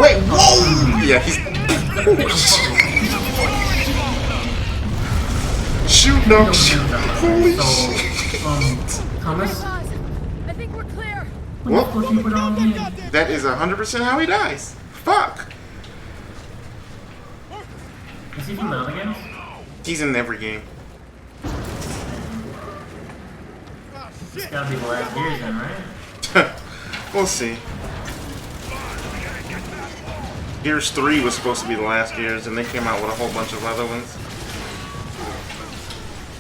Wait, whoa! Yeah, he's... Shoot, no. Holy shit. Thomas? I think we're clear. Well, that is 100% how he dies. Fuck. Is he from the other games? He's in every game. It's gotta be the last Gears then, right? We'll see. Gears 3 was supposed to be the last Gears, and they came out with a whole bunch of other ones.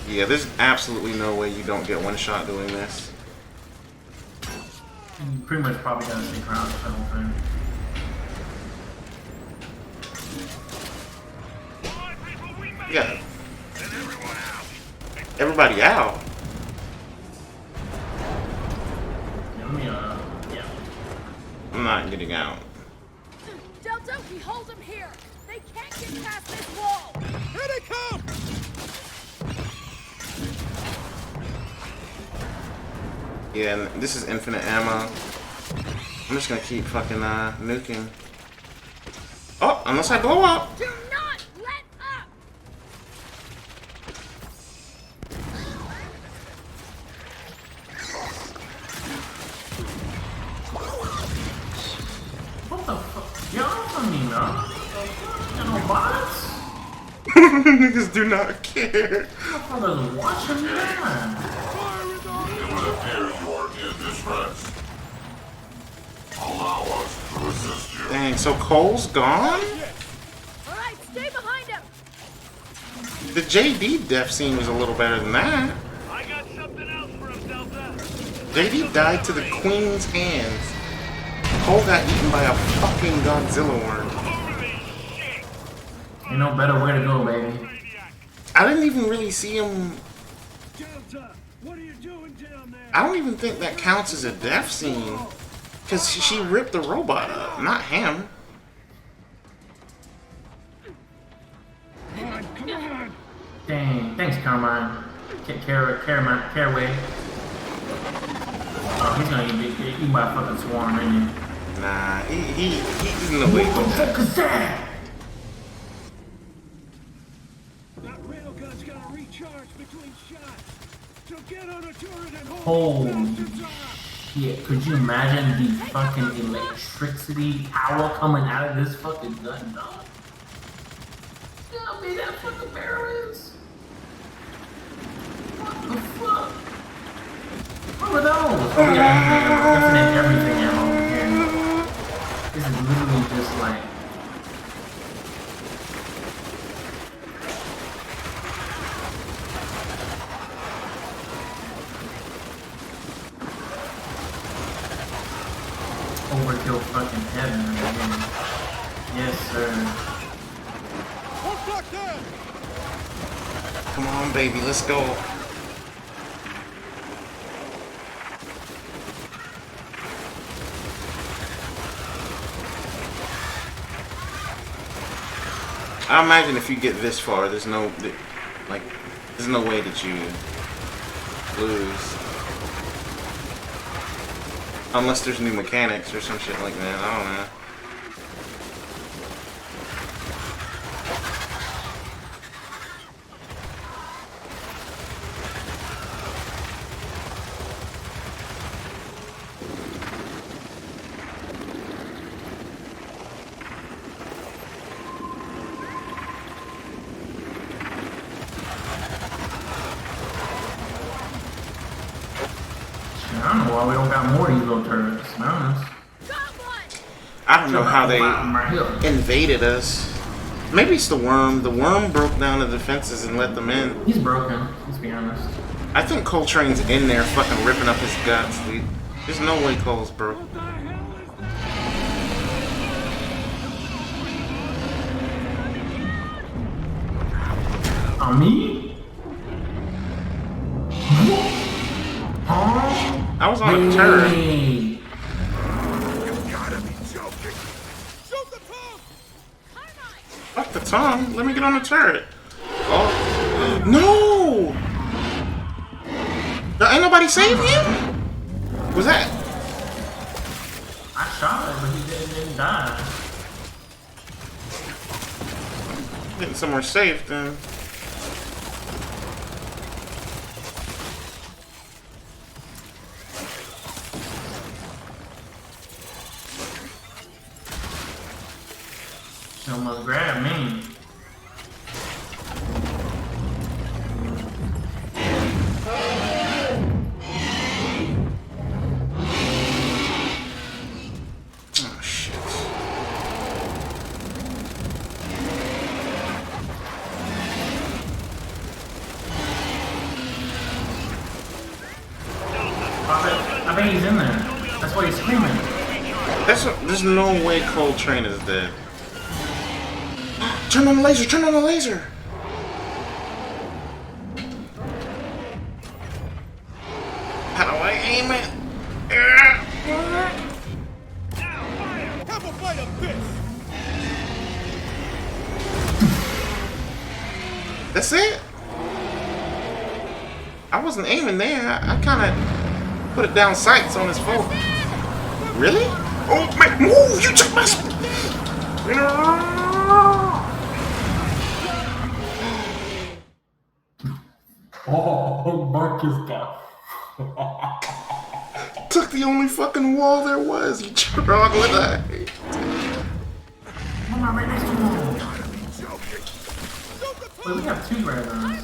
Yeah, there's absolutely no way you don't get one shot doing this. You pretty much probably gotta stick around for the whole thing. Yeah. Everybody out. Yeah. I'm not getting out. Del Doki, hold them here. They can't get past this wall. Here they come! Yeah, and this is infinite ammo. I'm just gonna keep fucking nuking. Oh, unless I blow up. Do not let up. What the fuck? Y'all don't need no bots? Niggas do not care. Motherfuckers watching that. It would appear you are in distress. Allow us to assist you. Dang, so Cole's gone? All right, stay behind him. The JD death scene was a little better than that. I got something else for him, Delta. JD died to the Queen's hands. Cole got eaten by a fucking Godzilla worm. Ain't no better way to go, baby. I didn't even really see him. Delta, what are you doing down there? I don't even think that counts as a death scene. Because she ripped the robot up, not him. Come on. Dang, thanks, Carmine. Caraway. Oh, he's gonna get eaten by a fucking swarm, isn't he? Nah, he's in the way What the with fuck that. is that? That railgun's gotta recharge between shots. So get on a turret and Holy hold the bastards up. shit, could you imagine the fucking electricity power coming out of this fucking gun, dog? You know how big that fucking barrel is? What the fuck? What were those? Oh yeah, infinite everything ammo here. This is literally just like... overkill fucking heaven right here. Yes, sir. Hold fuck down. Come on, baby, let's go. I imagine if you get this far, there's no way that you lose. Unless there's new mechanics or some shit like that, I don't know. I don't know why we don't got more of these little turrets, to be honest. Got one. I don't know how they Right here. invaded us. Maybe it's the worm. The worm broke down the defenses and let them in. He's broken, let's be honest. I think Coltrane's in there fucking ripping up his guts, dude. There's no way Cole's broke. What the hell is On me? Huh? I was on a turret. Hey. You gotta be joking. Shoot the tongue. Fuck the tongue. Let me get on the turret. Oh. No! Ain't nobody save you? Was that? I shot him, but he didn't die. Getting somewhere safe then. She almost grabbed me. Oh shit. I bet he's in there. That's why he's screaming. There's no way Coltrane is dead. Turn on the laser! Turn on the laser! How do I aim it? Have a bite of this! That's it? I wasn't aiming there. I kind of put it down sights on his phone. Really? Oh, man, move! You took my... Oh, Marcus got. Took the only fucking wall there was, you troglodyte. Come on, right next to him. Wait, we have 2 red guns.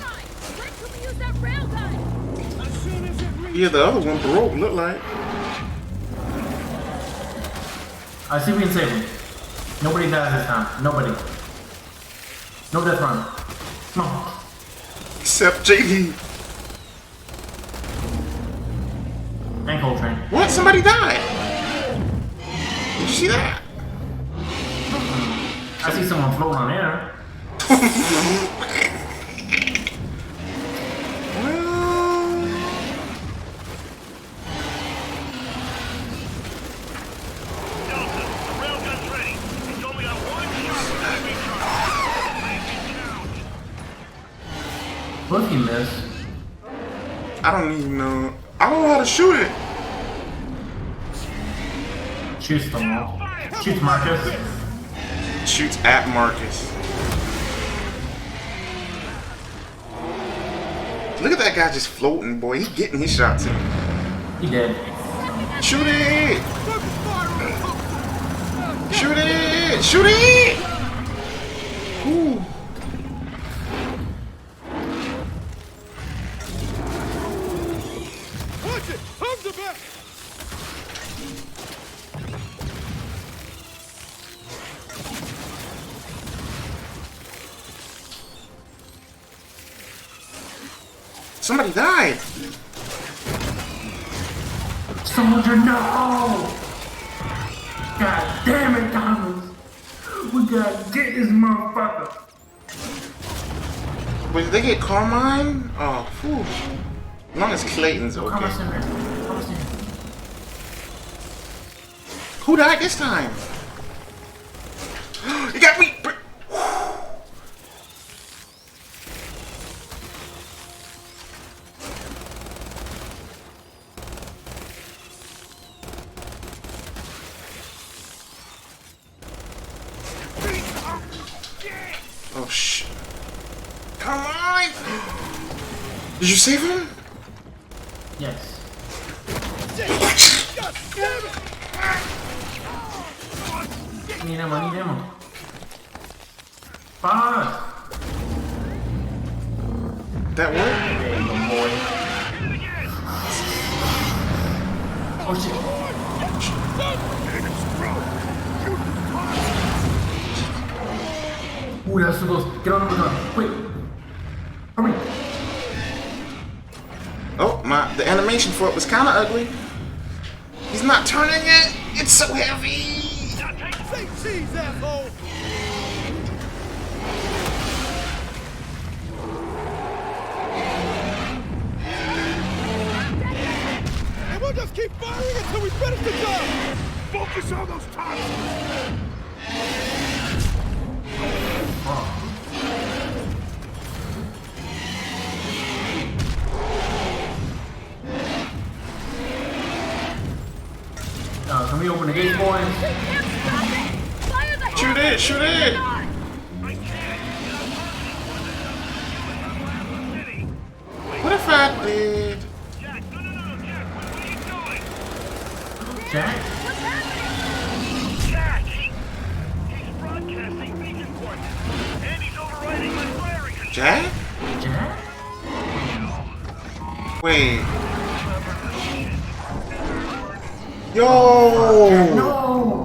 When can we use that railgun? As soon as it reaches... Yeah, the other one broke, look like. I see we can save him. Nobody dies this time. Nobody. No death run. Come on. Except JD. And Coltrane. What? Somebody died. Did you see that? I see someone floating on air. Look, you miss. I don't even know. I don't know how to shoot it. Shoots the wall. Shoots Marcus. Shoots at Marcus. Look at that guy just floating, boy. He getting his shots in. He did. Shoot it! Shoot it! Shoot it! Ooh. Watch it! Hug the back! Somebody died. Soldier, no! God damn it, Thomas! We gotta get this motherfucker! Wait, did they get Carmine? Oh, phew. As long as Clayton's Come on, okay. Cinder. Come on, Cinder. Who died this time? You got me! Oh shit. Come on! Did you save him? Yes. God damn it! Need ammo, need ammo. Fast! That worked? There you go, boy. Oh shit. Ooh, that's so close. Get on the gun. Quick. Hurry. Oh, the animation for it was kind of ugly. He's not turning it. It's so heavy. Say cheese, asshole! And we'll just keep firing until we finish the job! Focus on those targets! Can we open the gate, boys? Fire the Shoot it, shoot it. distracted. Jack, no, Jack, what are you doing? Jack? What's happening? Jack, he's broadcasting beacon points, and he's overriding my firing control. Jack? Jack? Wait. Yo! No!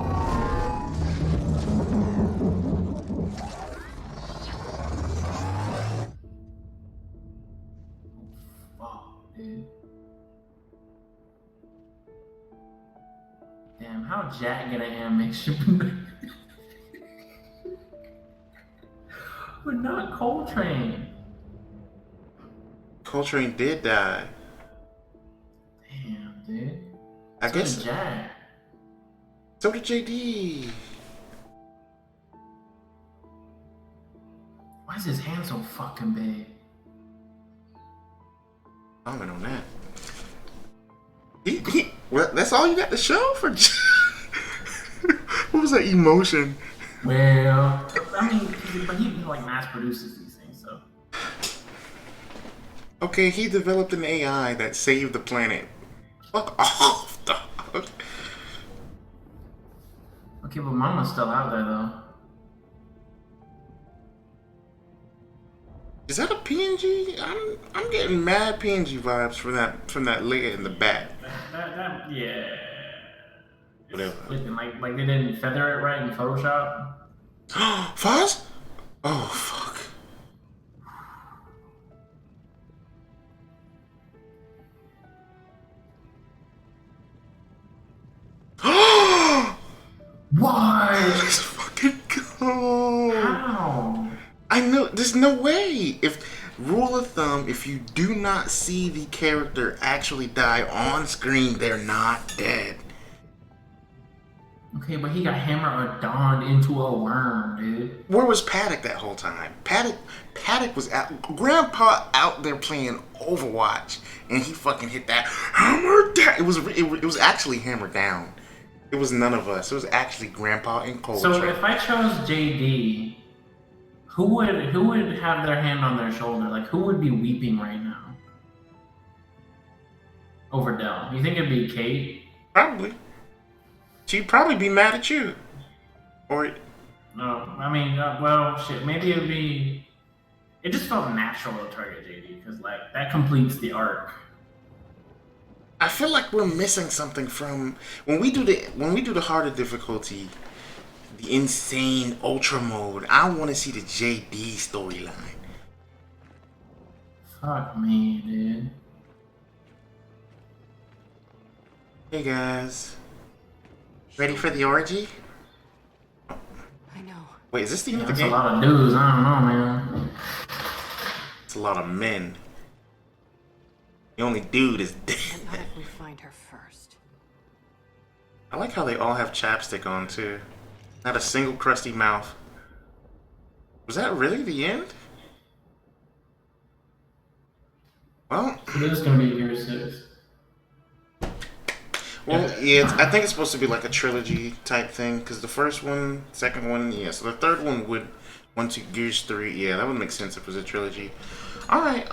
Fuck, dude. Damn, how Jack get an animation? But not Coltrane. Coltrane did die. Damn, dude. I So guess. did Jack. So did JD. Why is his hand so fucking big? Comment on that. Well, that's all you got to show for. What was that emotion? Well, I mean, but he like mass produces these things, so. Okay, he developed an AI that saved the planet. Fuck off, dog. Okay, but Mama's still out there though. Is that a PNG? I'm getting mad PNG vibes from that lady in the back. That yeah. Whatever. Like they didn't feather it right in Photoshop. Foz? Oh fuck. Why? Let's fucking go. How? I know. There's no way. If rule of thumb, if you do not see the character actually die on screen, they're not dead. Okay, but he got hammer or dawned into a worm, dude. Where was Paddock that whole time? Paddock was out. Grandpa out there playing Overwatch, and he fucking hit that hammer down. It was actually hammer down. It was none of us. It was actually Grandpa and Coltrane. So if I chose JD, who would have their hand on their shoulder? Like who would be weeping right now? Over Dell. You think it'd be Kate? Probably. She'd probably be mad at you. Or No, I mean, well, shit. Maybe it'd be. It just felt natural to target JD because like that completes the arc. I feel like we're missing something from when we do the harder difficulty, the insane ultra mode. I want to see the JD storyline. Fuck me, dude. Hey guys, ready for the orgy? I know. Wait, is this the end of the That's a game? lot of dudes. I don't know, man. It's a lot of men. The only dude is dead. And not if we find her first. I like how they all have chapstick on too. Not a single crusty mouth. Was that really the end? Well, So this is gonna be year 6. well, yeah. I think it's supposed to be like a trilogy type thing because the first one, second one, yeah. So the third one would, once you Gears 3, yeah, that would make sense if it was a trilogy. All right,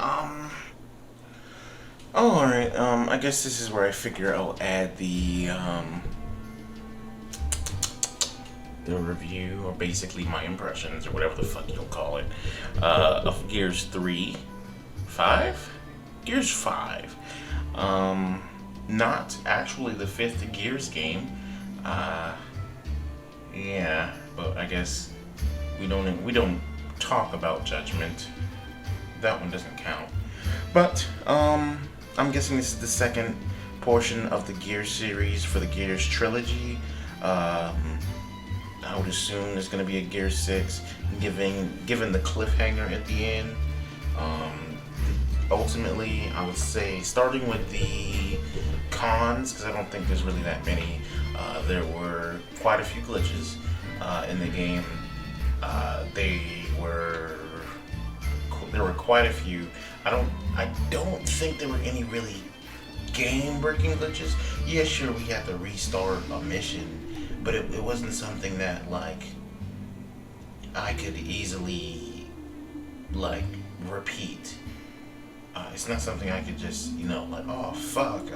Alright, I guess this is where I figure I'll add the review, or basically my impressions, or whatever the fuck you'll call it, of Gears 3, 5? Gears 5. Not actually the 5th Gears game. Yeah, but I guess we don't talk about Judgment. That one doesn't count. But, I'm guessing this is the second portion of the Gears series for the Gears trilogy. I would assume there's going to be a Gears 6, given the cliffhanger at the end. Ultimately, I would say, starting with the cons, because I don't think there's really that many, there were quite a few glitches in the game. There were quite a few. I don't think there were any really game-breaking glitches. Yeah, sure, we had to restart a mission, but it wasn't something that, like, I could easily, like, repeat. It's not something I could just, like, oh fuck,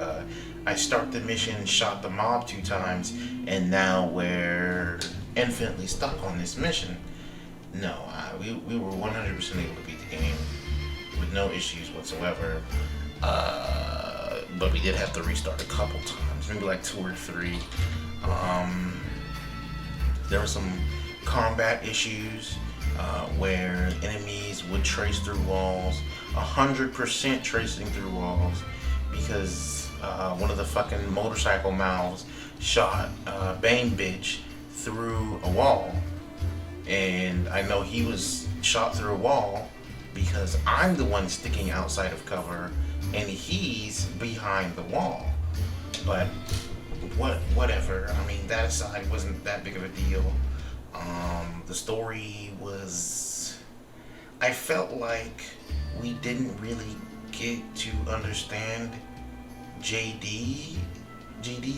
I start the mission, shot the mob 2 times, and now we're infinitely stuck on this mission. No, we were 100% able to beat the game with no issues whatsoever. But we did have to restart a couple times, maybe like 2 or 3. There were some combat issues where enemies would trace through walls, 100% tracing through walls, because one of the fucking motorcycle mouths shot Bane Bitch through a wall. And I know he was shot through a wall because I'm the one sticking outside of cover and he's behind the wall. But whatever. I mean, that aside, wasn't that big of a deal. The story was... I felt like we didn't really get to understand JD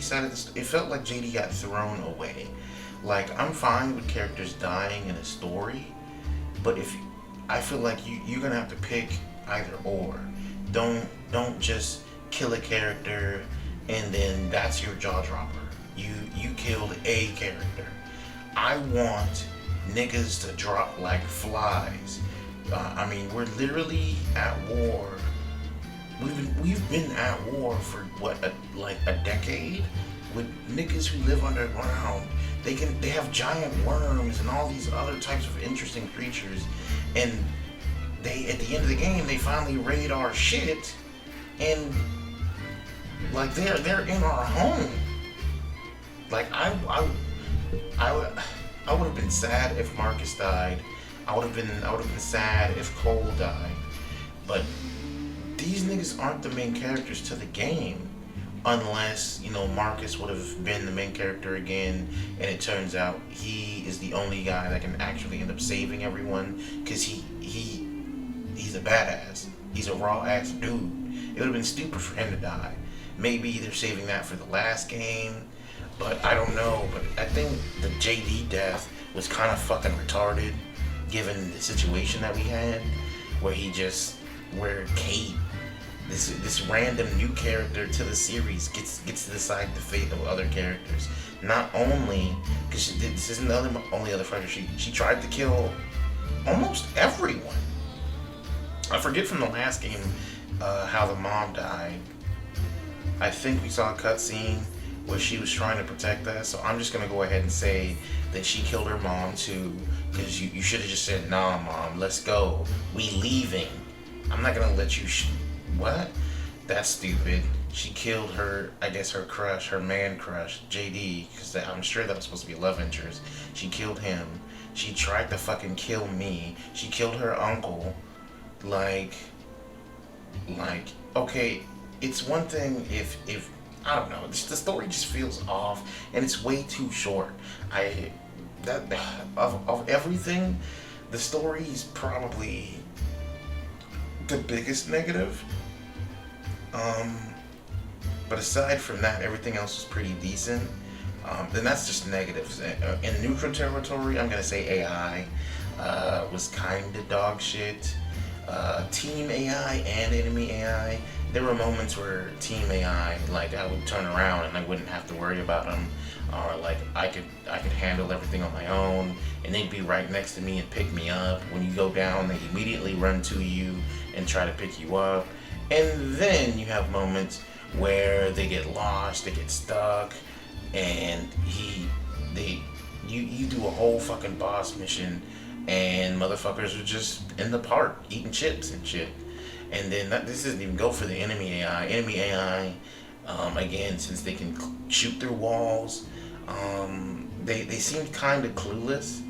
side of the story. It felt like JD got thrown away. Like, I'm fine with characters dying in a story, but I feel like you're gonna have to pick either or. Don't just kill a character and then that's your jaw dropper. You killed a character. I want niggas to drop like flies. I mean, we're literally at war. We've been at war for what, a decade, with niggas who live underground. They have giant worms and all these other types of interesting creatures, and they, at the end of the game, they finally raid our shit, and like they're in our home. Like I would have been sad if Marcus died. I would have been sad if Cole died. But these niggas aren't the main characters to the game, unless Marcus would have been the main character again, and it turns out he is the only guy that can actually end up saving everyone, because he's a badass. He's a raw ass dude. It would have been stupid for him to die. Maybe they're saving that for the last game, but I don't know. But I think the JD death was kind of fucking retarded, given the situation that we had, where Kate, this random new character to the series, gets to decide the fate of other characters. Not only because this isn't the only other fighter. She tried to kill almost everyone. I forget from the last game how the mom died. I think we saw a cutscene where she was trying to protect us, so I'm just gonna go ahead and say that she killed her mom too, because you should have just said, nah mom, let's go, we leaving. I'm not gonna let you what? That's stupid. She killed her, I guess her crush, her man crush, JD, because I'm sure that was supposed to be a love interest. She killed him. She tried to fucking kill me. She killed her uncle. Like, okay, it's one thing if I don't know, the story just feels off, and it's way too short. Of everything, the story is probably the biggest negative. But aside from that, everything else was pretty decent. Then that's just negatives. In neutral territory, I'm gonna say AI was kinda dog shit. Team AI and enemy AI, there were moments where Team AI, like, I would turn around and I wouldn't have to worry about them, or like I could handle everything on my own, and they'd be right next to me and pick me up. When you go down, they immediately run to you and try to pick you up. And then you have moments where they get lost, they get stuck, and you do a whole fucking boss mission, and motherfuckers are just in the park eating chips and shit. And then this doesn't even go for the enemy AI. Enemy AI, again, since they can shoot through walls, they seemed kind of clueless.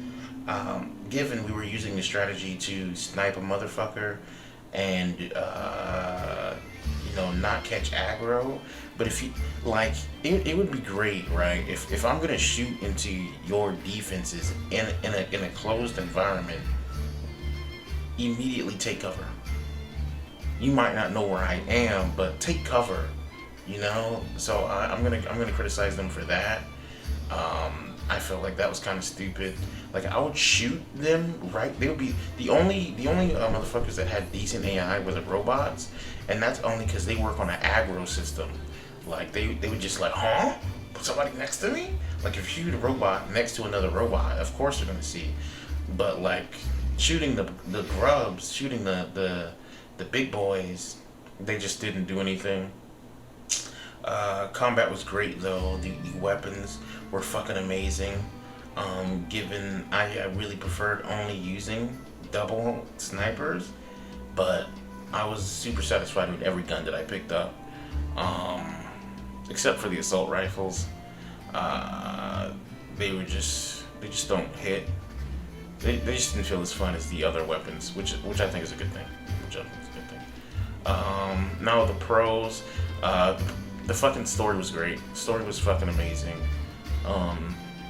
Given we were using the strategy to snipe a motherfucker and not catch aggro. But if you like, it would be great, right? If I'm gonna shoot into your defenses in a closed environment, immediately take cover. You might not know where I am, but take cover. So I'm gonna criticize them for that. I felt like that was kind of stupid. Like I would shoot them right. They would be the only motherfuckers that had decent AI were the robots, and that's only because they work on an aggro system. Like they would just like, huh? Put somebody next to me? Like if you shoot a robot next to another robot, of course they're gonna see. But like shooting the grubs, shooting the big boys, they just didn't do anything. Combat was great though. The weapons were fucking amazing. Given I really preferred only using double snipers, but I was super satisfied with every gun that I picked up, except for the assault rifles. They just don't hit. They just didn't feel as fun as the other weapons, which I think is a good thing. Now the pros, the fucking story was great. Story was fucking amazing.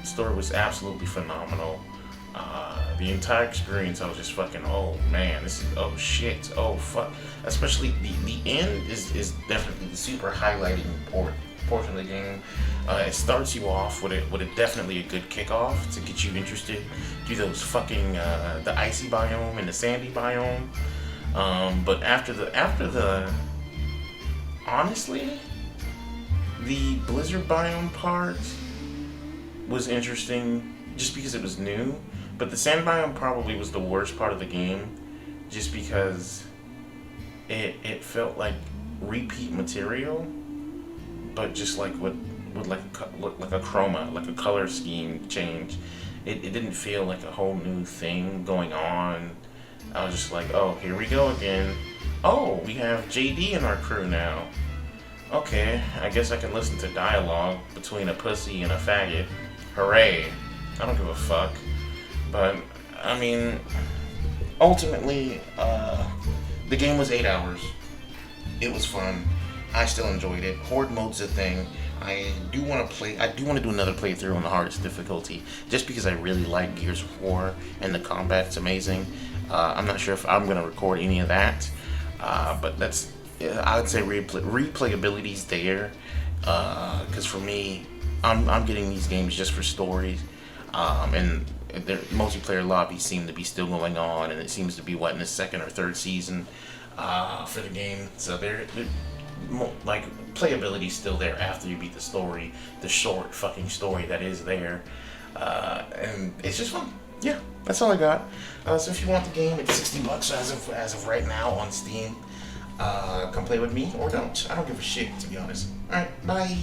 Story was absolutely phenomenal. The entire experience, I was just fucking, oh man, this is, oh shit, oh fuck. Especially the end is definitely the super highlighting portion of the game. It starts you off with definitely a good kickoff to get you interested. Do those fucking the icy biome and the sandy biome. But after the honestly, the blizzard biome part was interesting just because it was new. But the sand biome probably was the worst part of the game, just because it felt like repeat material, but just like with like a chroma, like a color scheme change. It didn't feel like a whole new thing going on. I was just like, oh, here we go again. Oh, we have JD in our crew now. Okay, I guess I can listen to dialogue between a pussy and a faggot. Hooray. I don't give a fuck. But, I mean, ultimately, the game was 8 hours. It was fun. I still enjoyed it. Horde mode's a thing. I do want to do another playthrough on the hardest difficulty, just because I really like Gears of War, and the combat's amazing. I'm not sure if I'm going to record any of that, but that's, I would say replayability's there, because for me, I'm getting these games just for stories, and their multiplayer lobbies seem to be still going on, and it seems to be in the second or third season for the game. So they're like playability's still there after you beat the story, the short fucking story that is there, and it's just fun. Yeah, that's all I got. So if you want the game, it's $60 as of right now on Steam. Come play with me or don't. I don't give a shit, to be honest. All right, bye.